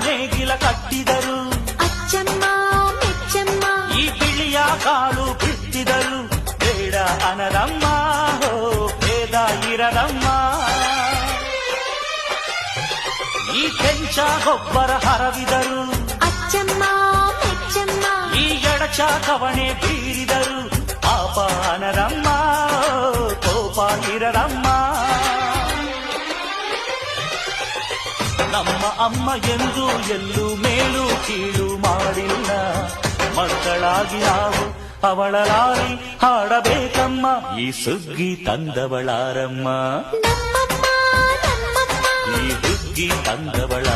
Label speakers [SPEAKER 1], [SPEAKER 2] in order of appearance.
[SPEAKER 1] ನೇಗಿಲ ಕಟ್ಟಿದರು
[SPEAKER 2] ಅಚ್ಚಮ್ಮ ಮೆಚ್ಚಮ್ಮ
[SPEAKER 1] ಈ ಬಿಳಿಯ ಕಾಳು ಬಿತ್ತಿದರು ಬೇಡ ಅನರಮ್ಮ ಹೋ ಭೇದ ಇರದಮ್ಮ ಈ ಕೆಂಚ ಗೊಬ್ಬರ ಹರವಿದರು
[SPEAKER 2] ಅಚ್ಚಮ್ಮ ಮೆಚ್ಚಮ್ಮ
[SPEAKER 1] ಈ ಎಡಚ ಕವಣೆ ಬೀರಿದರು ಪಾಪ ಅನರಮ್ಮ ಕೋಪ ಇರದಮ್ಮ ನಮ್ಮ ಅಮ್ಮ ಎಂದು ಎಲ್ಲೂ ಮೇಲು ಕೀಳು ಮಾಡಿಲ್ಲ ಮಕ್ಕಳಾಗಿ ನಾವು ಅವಳ ಲಾರಿ ಹಾಡಬೇಕಮ್ಮ ಈ ಸುಗ್ಗಿ ತಂದವಳಾರಮ್ಮ
[SPEAKER 2] ನಮ್ಮಮ್ಮ ನಮ್ಮಮ್ಮ
[SPEAKER 1] ಈ ಹುಗ್ಗಿ ತಂದವಳ